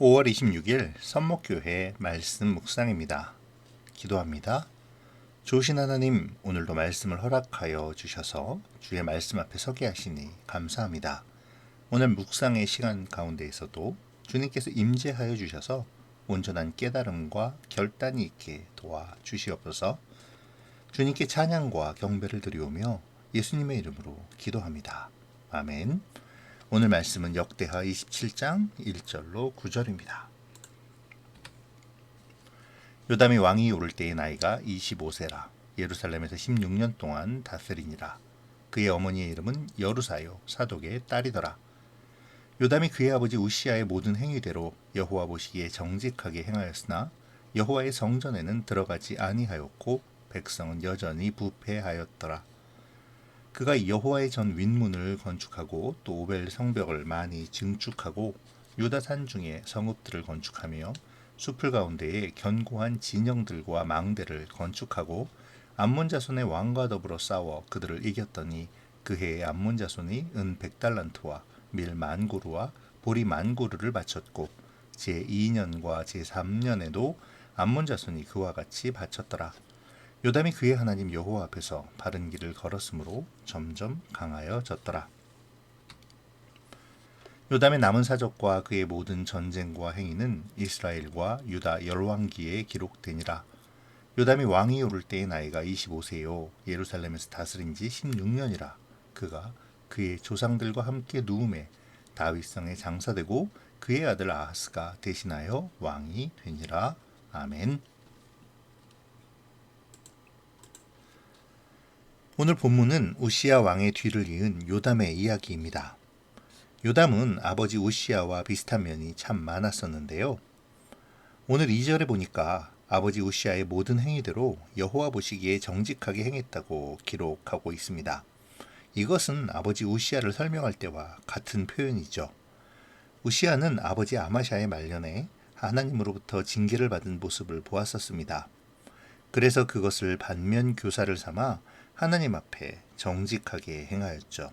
5월 26일 선목교회 말씀 묵상입니다. 기도합니다. 좋으신 하나님, 오늘도 말씀을 허락하여 주셔서 주의 말씀 앞에 서게 하시니 감사합니다. 오늘 묵상의 시간 가운데에서도 주님께서 임재하여 주셔서 온전한 깨달음과 결단이 있게 도와주시옵소서. 주님께 찬양과 경배를 드리오며 예수님의 이름으로 기도합니다. 아멘. 오늘 말씀은 역대하 27장 1절로 9절입니다. 요담이 왕이 오를 때의 나이가 25세라. 예루살렘에서 16년 동안 다스리니라. 그의 어머니의 이름은 여루사요 사독의 딸이더라. 요담이 그의 아버지 우시아의 모든 행위대로 여호와 보시기에 정직하게 행하였으나 여호와의 성전에는 들어가지 아니하였고 백성은 여전히 부패하였더라. 그가 여호와의 전 윗문을 건축하고 또 오벨 성벽을 많이 증축하고 유다 산중에 성읍들을 건축하며 숲을 가운데에 견고한 진영들과 망대를 건축하고 암몬 자손의 왕과 더불어 싸워 그들을 이겼더니 그 해에 암몬 자손이 은 100달란트와 밀 만고루와 보리 만고루를 바쳤고 제2년과 제3년에도 암몬 자손이 그와 같이 바쳤더라. 요담이 그의 하나님 여호와 앞에서 바른 길을 걸었으므로 점점 강하여졌더라. 요담의 남은 사적과 그의 모든 전쟁과 행위는 이스라엘과 유다 열왕기에 기록되니라. 요담이 왕이 오를 때의 나이가 25세요 예루살렘에서 다스린 지 16년이라. 그가 그의 조상들과 함께 누움에 다윗성에 장사되고 그의 아들 아하스가 대신하여 왕이 되니라. 아멘. 오늘 본문은 우시야 왕의 뒤를 이은 요담의 이야기입니다. 요담은 아버지 우시야와 비슷한 면이 참 많았었는데요. 오늘 2절에 보니까 아버지 우시야의 모든 행위대로 여호와 보시기에 정직하게 행했다고 기록하고 있습니다. 이것은 아버지 우시야를 설명할 때와 같은 표현이죠. 우시야는 아버지 아마샤의 말년에 하나님으로부터 징계를 받은 모습을 보았었습니다. 그래서 그것을 반면 교사를 삼아 하나님 앞에 정직하게 행하였죠.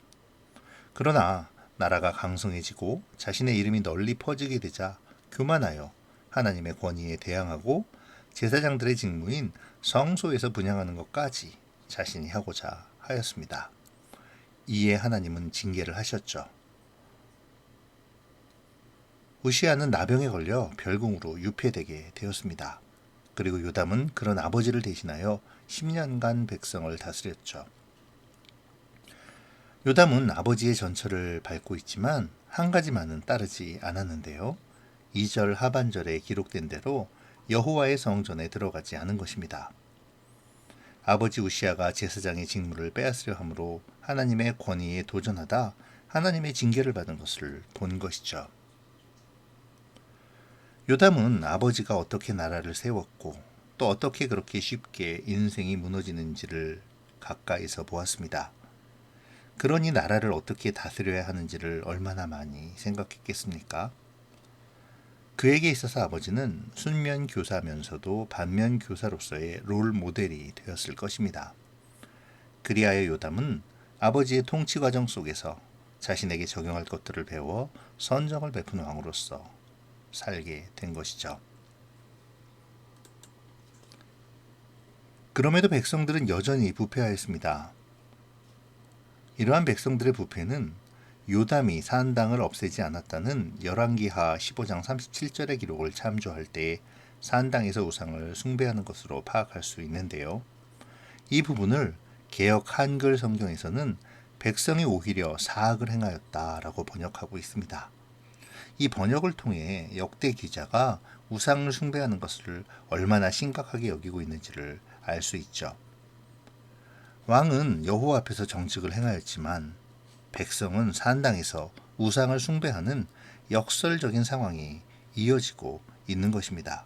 그러나 나라가 강성해지고 자신의 이름이 널리 퍼지게 되자 교만하여 하나님의 권위에 대항하고 제사장들의 직무인 성소에서 분향하는 것까지 자신이 하고자 하였습니다. 이에 하나님은 징계를 하셨죠. 우시야는 나병에 걸려 별궁으로 유폐되게 되었습니다. 그리고 요담은 그런 아버지를 대신하여 10년간 백성을 다스렸죠. 요담은 아버지의 전철을 밟고 있지만 한 가지만은 따르지 않았는데요. 2절 하반절에 기록된 대로 여호와의 성전에 들어가지 않은 것입니다. 아버지 우시야가 제사장의 직무를 빼앗으려 함으로 하나님의 권위에 도전하다 하나님의 징계를 받은 것을 본 것이죠. 요담은 아버지가 어떻게 나라를 세웠고 또 어떻게 그렇게 쉽게 인생이 무너지는지를 가까이서 보았습니다. 그러니 나라를 어떻게 다스려야 하는지를 얼마나 많이 생각했겠습니까? 그에게 있어서 아버지는 순면 교사면서도 반면 교사로서의 롤 모델이 되었을 것입니다. 그리하여 요담은 아버지의 통치 과정 속에서 자신에게 적용할 것들을 배워 선정을 베푼 왕으로서 살게 된 것이죠. 그럼에도 백성들은 여전히 부패하였습니다. 이러한 백성들의 부패는 요담이 산당을 없애지 않았다는 열왕기하 15장 37절의 기록을 참조할 때 산당에서 우상을 숭배하는 것으로 파악할 수 있는데요. 이 부분을 개역 한글 성경에서는 백성이 오히려 사악을 행하였다라고 번역하고 있습니다. 이 번역을 통해 역대 기자가 우상을 숭배하는 것을 얼마나 심각하게 여기고 있는지를 알 수 있죠. 왕은 여호와 앞에서 정직을 행하였지만 백성은 산당에서 우상을 숭배하는 역설적인 상황이 이어지고 있는 것입니다.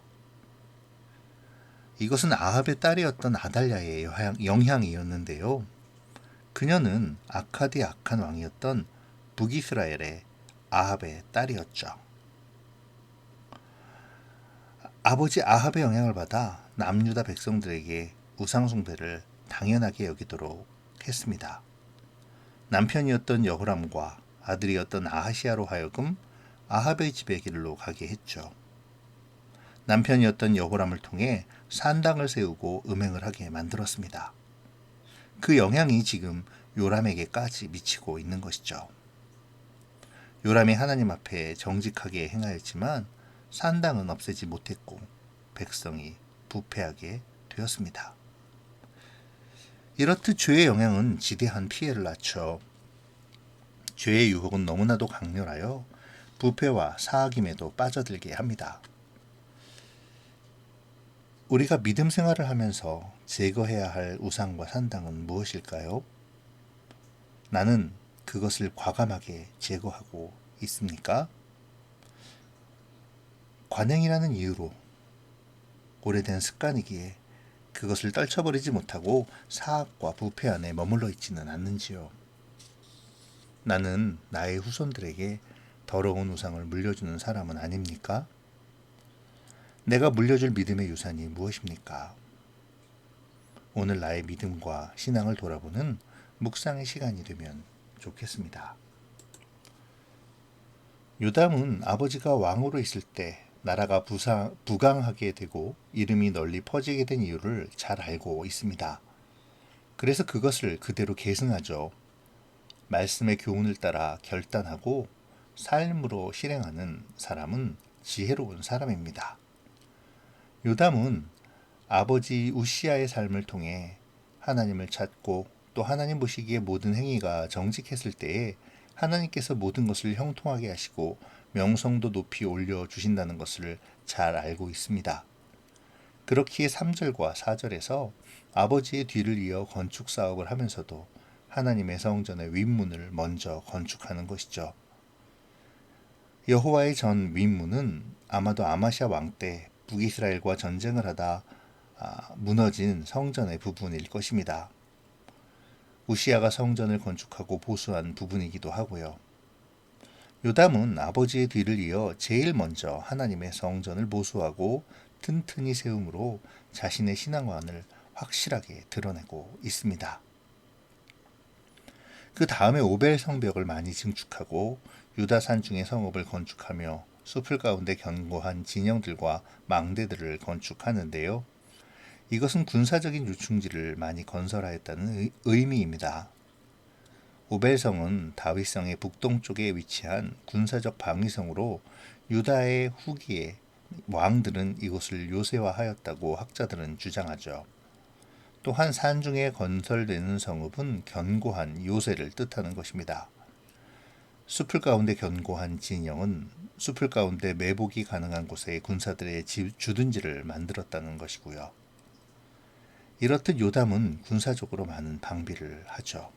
이것은 아합의 딸이었던 아달랴의 영향이었는데요. 그녀는 악하디 악한 왕이었던 북이스라엘의 아합의 딸이었죠. 아버지 아합의 영향을 받아 남유다 백성들에게 우상 숭배를 당연하게 여기도록 했습니다. 남편이었던 여호람과 아들이었던 아하시아로 하여금 아합의 집의 길로 가게 했죠. 남편이었던 여호람을 통해 산당을 세우고 음행을 하게 만들었습니다. 그 영향이 지금 요람에게까지 미치고 있는 것이죠. 요람이 하나님 앞에 정직하게 행하였지만 산당은 없애지 못했고 백성이 부패하게 되었습니다. 이렇듯 죄의 영향은 지대한 피해를 낳죠. 죄의 유혹은 너무나도 강렬하여 부패와 사악임에도 빠져들게 합니다. 우리가 믿음 생활을 하면서 제거해야 할 우상과 산당은 무엇일까요? 나는 그것을 과감하게 제거하고 있습니까? 관행이라는 이유로 오래된 습관이기에 그것을 떨쳐버리지 못하고 사악과 부패 안에 머물러 있지는 않는지요. 나는 나의 후손들에게 더러운 우상을 물려주는 사람은 아닙니까? 내가 물려줄 믿음의 유산이 무엇입니까? 오늘 나의 믿음과 신앙을 돌아보는 묵상의 시간이 되면 좋겠습니다. 요담은 아버지가 왕으로 있을 때 나라가 부강하게 되고 이름이 널리 퍼지게 된 이유를 잘 알고 있습니다. 그래서 그것을 그대로 계승하죠. 말씀의 교훈을 따라 결단하고 삶으로 실행하는 사람은 지혜로운 사람입니다. 요담은 아버지 우시아의 삶을 통해 하나님을 찾고 또 하나님 보시기에 모든 행위가 정직했을 때에 하나님께서 모든 것을 형통하게 하시고 명성도 높이 올려주신다는 것을 잘 알고 있습니다. 그렇기에 3절과 4절에서 아버지의 뒤를 이어 건축 사업을 하면서도 하나님의 성전의 윗문을 먼저 건축하는 것이죠. 여호와의 전 윗문은 아마도 아마시아 왕 때 북이스라엘과 전쟁을 하다 무너진 성전의 부분일 것입니다. 우시아가 성전을 건축하고 보수한 부분이기도 하고요. 요담은 아버지의 뒤를 이어 제일 먼저 하나님의 성전을 보수하고 튼튼히 세움으로 자신의 신앙관을 확실하게 드러내고 있습니다. 그 다음에 오벨 성벽을 많이 증축하고 유다 산중의 성읍을 건축하며 숲을 가운데 견고한 진영들과 망대들을 건축하는데요. 이것은 군사적인 요충지를 많이 건설하였다는 의미입니다. 오벨성은 다윗성의 북동쪽에 위치한 군사적 방위성으로 유다의 후기에 왕들은 이곳을 요새화하였다고 학자들은 주장하죠. 또한 산중에 건설되는 성읍은 견고한 요새를 뜻하는 것입니다. 숲을 가운데 견고한 진영은 숲을 가운데 매복이 가능한 곳에 군사들의 주둔지를 만들었다는 것이고요. 이렇듯 요담은 군사적으로 많은 방비를 하죠.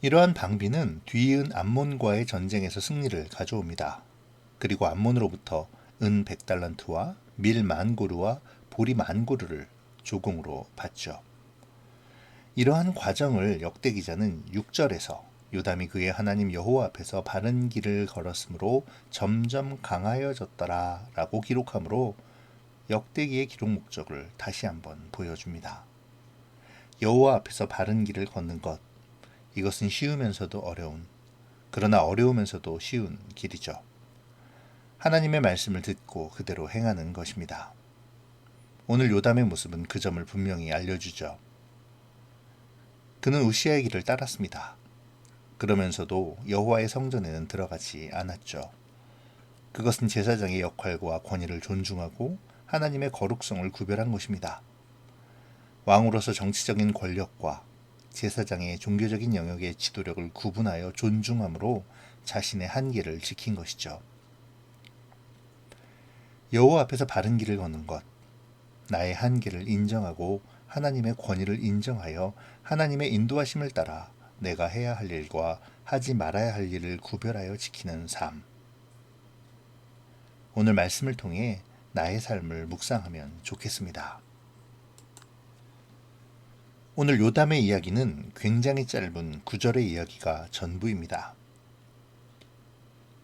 이러한 방비는 뒤이은 암몬과의 전쟁에서 승리를 가져옵니다. 그리고 암몬으로부터 은 100달란트와 밀 10,000고르와 보리 10,000고르를 조공으로 받죠. 이러한 과정을 역대 기자는 6절에서 요담이 그의 하나님 여호와 앞에서 바른 길을 걸었으므로 점점 강하여졌더라 라고 기록하므로 역대기의 기록 목적을 다시 한번 보여줍니다. 여호와 앞에서 바른 길을 걷는 것, 이것은 쉬우면서도 어려운, 그러나 어려우면서도 쉬운 길이죠. 하나님의 말씀을 듣고 그대로 행하는 것입니다. 오늘 요담의 모습은 그 점을 분명히 알려주죠. 그는 우시아의 길을 따랐습니다. 그러면서도 여호와의 성전에는 들어가지 않았죠. 그것은 제사장의 역할과 권위를 존중하고 하나님의 거룩성을 구별한 것입니다. 왕으로서 정치적인 권력과 제사장의 종교적인 영역의 지도력을 구분하여 존중함으로 자신의 한계를 지킨 것이죠. 여호와 앞에서 바른 길을 걷는 것, 나의 한계를 인정하고 하나님의 권위를 인정하여 하나님의 인도하심을 따라 내가 해야 할 일과 하지 말아야 할 일을 구별하여 지키는 삶. 오늘 말씀을 통해 나의 삶을 묵상하면 좋겠습니다. 오늘 요담의 이야기는 굉장히 짧은 9절의 이야기가 전부입니다.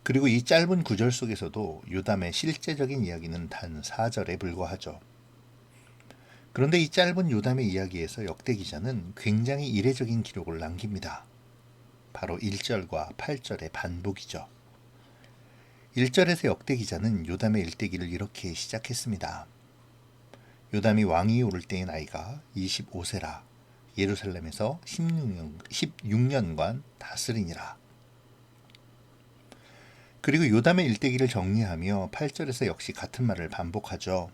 그리고 이 짧은 9절 속에서도 요담의 실제적인 이야기는 단 4절에 불과하죠. 그런데 이 짧은 요담의 이야기에서 역대 기자는 굉장히 이례적인 기록을 남깁니다. 바로 1절과 8절의 반복이죠. 1절에서 역대 기자는 요담의 일대기를 이렇게 시작했습니다. 요담이 왕위에 오를 때의 나이가 25세라 예루살렘에서 16년간 다스리니라. 그리고 요담의 일대기를 정리하며 8절에서 역시 같은 말을 반복하죠.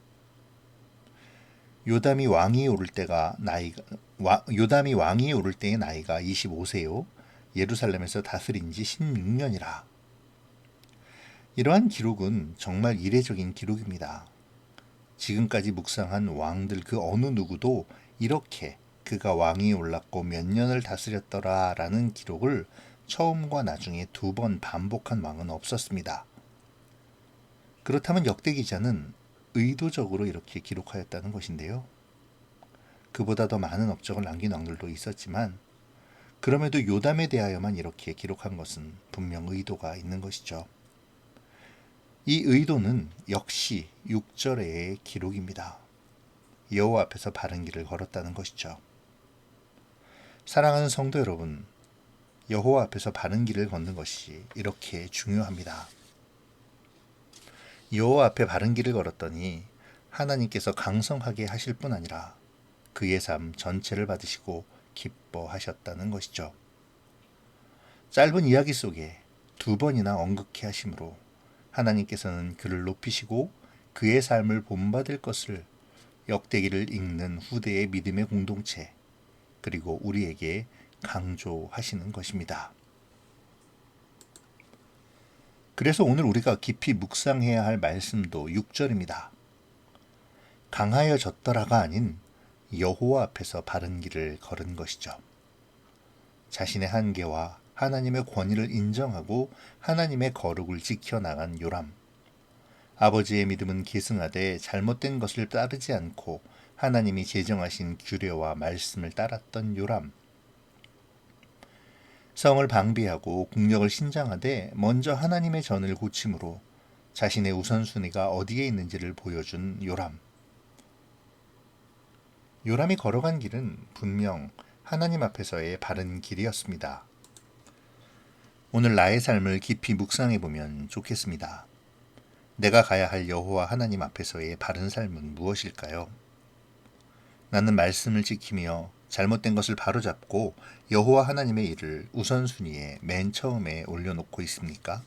요담이 왕위에 오를 때의 나이가 25세요. 예루살렘에서 다스린 지 16년이라. 이러한 기록은 정말 이례적인 기록입니다. 지금까지 묵상한 왕들 그 어느 누구도 이렇게 그가 왕위에 올랐고 몇 년을 다스렸더라 라는 기록을 처음과 나중에 2번 반복한 왕은 없었습니다. 그렇다면 역대 기자는 의도적으로 이렇게 기록하였다는 것인데요. 그보다 더 많은 업적을 남긴 왕들도 있었지만 그럼에도 요담에 대하여만 이렇게 기록한 것은 분명 의도가 있는 것이죠. 이 의도는 역시 6절의 기록입니다. 여호와 앞에서 바른 길을 걸었다는 것이죠. 사랑하는 성도 여러분, 여호와 앞에서 바른 길을 걷는 것이 이렇게 중요합니다. 여호와 앞에 바른 길을 걸었더니 하나님께서 강성하게 하실 뿐 아니라 그의 삶 전체를 받으시고 기뻐하셨다는 것이죠. 짧은 이야기 속에 2번이나 언급해 하심으로 하나님께서는 그를 높이시고 그의 삶을 본받을 것을 역대기를 읽는 후대의 믿음의 공동체 그리고 우리에게 강조하시는 것입니다. 그래서 오늘 우리가 깊이 묵상해야 할 말씀도 6절입니다. 강하여졌더라가 아닌 여호와 앞에서 바른 길을 걸은 것이죠. 자신의 한계와 하나님의 권위를 인정하고 하나님의 거룩을 지켜나간 요람. 아버지의 믿음은 계승하되 잘못된 것을 따르지 않고 하나님이 제정하신 규례와 말씀을 따랐던 요람. 성을 방비하고 국력을 신장하되 먼저 하나님의 전을 고침으로 자신의 우선순위가 어디에 있는지를 보여준 요람. 요람이 걸어간 길은 분명 하나님 앞에서의 바른 길이었습니다. 오늘 나의 삶을 깊이 묵상해 보면 좋겠습니다. 내가 가야 할 여호와 하나님 앞에서의 바른 삶은 무엇일까요? 나는 말씀을 지키며 잘못된 것을 바로잡고 여호와 하나님의 일을 우선순위에 맨 처음에 올려놓고 있습니까?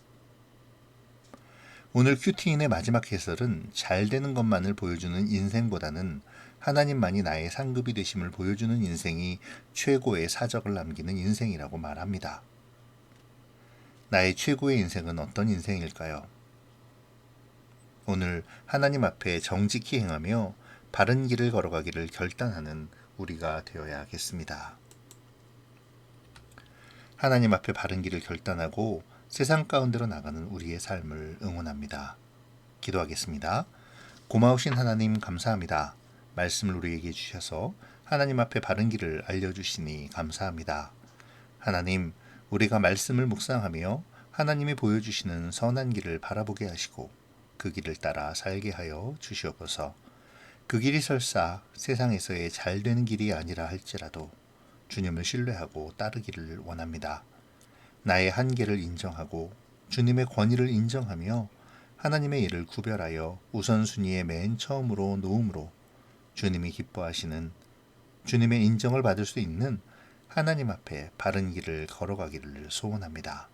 오늘 큐티인의 마지막 해설은 잘 되는 것만을 보여주는 인생보다는 하나님만이 나의 상급이 되심을 보여주는 인생이 최고의 사적을 남기는 인생이라고 말합니다. 나의 최고의 인생은 어떤 인생일까요? 오늘 하나님 앞에 정직히 행하며 바른 길을 걸어가기를 결단하는 우리가 되어야겠습니다. 하나님 앞에 바른 길을 결단하고 세상 가운데로 나가는 우리의 삶을 응원합니다. 기도하겠습니다. 고마우신 하나님 감사합니다. 말씀을 우리에게 주셔서 하나님 앞에 바른 길을 알려주시니 감사합니다. 하나님, 우리가 말씀을 묵상하며 하나님이 보여주시는 선한 길을 바라보게 하시고 그 길을 따라 살게 하여 주시옵소서. 그 길이 설사 세상에서의 잘 되는 길이 아니라 할지라도 주님을 신뢰하고 따르기를 원합니다. 나의 한계를 인정하고 주님의 권위를 인정하며 하나님의 일을 구별하여 우선순위에 맨 처음으로 놓음으로 주님이 기뻐하시는 주님의 인정을 받을 수 있는 하나님 앞에 바른 길을 걸어가기를 소원합니다.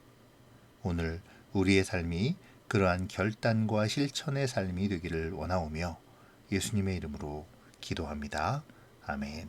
오늘 우리의 삶이 그러한 결단과 실천의 삶이 되기를 원하오며 예수님의 이름으로 기도합니다. 아멘.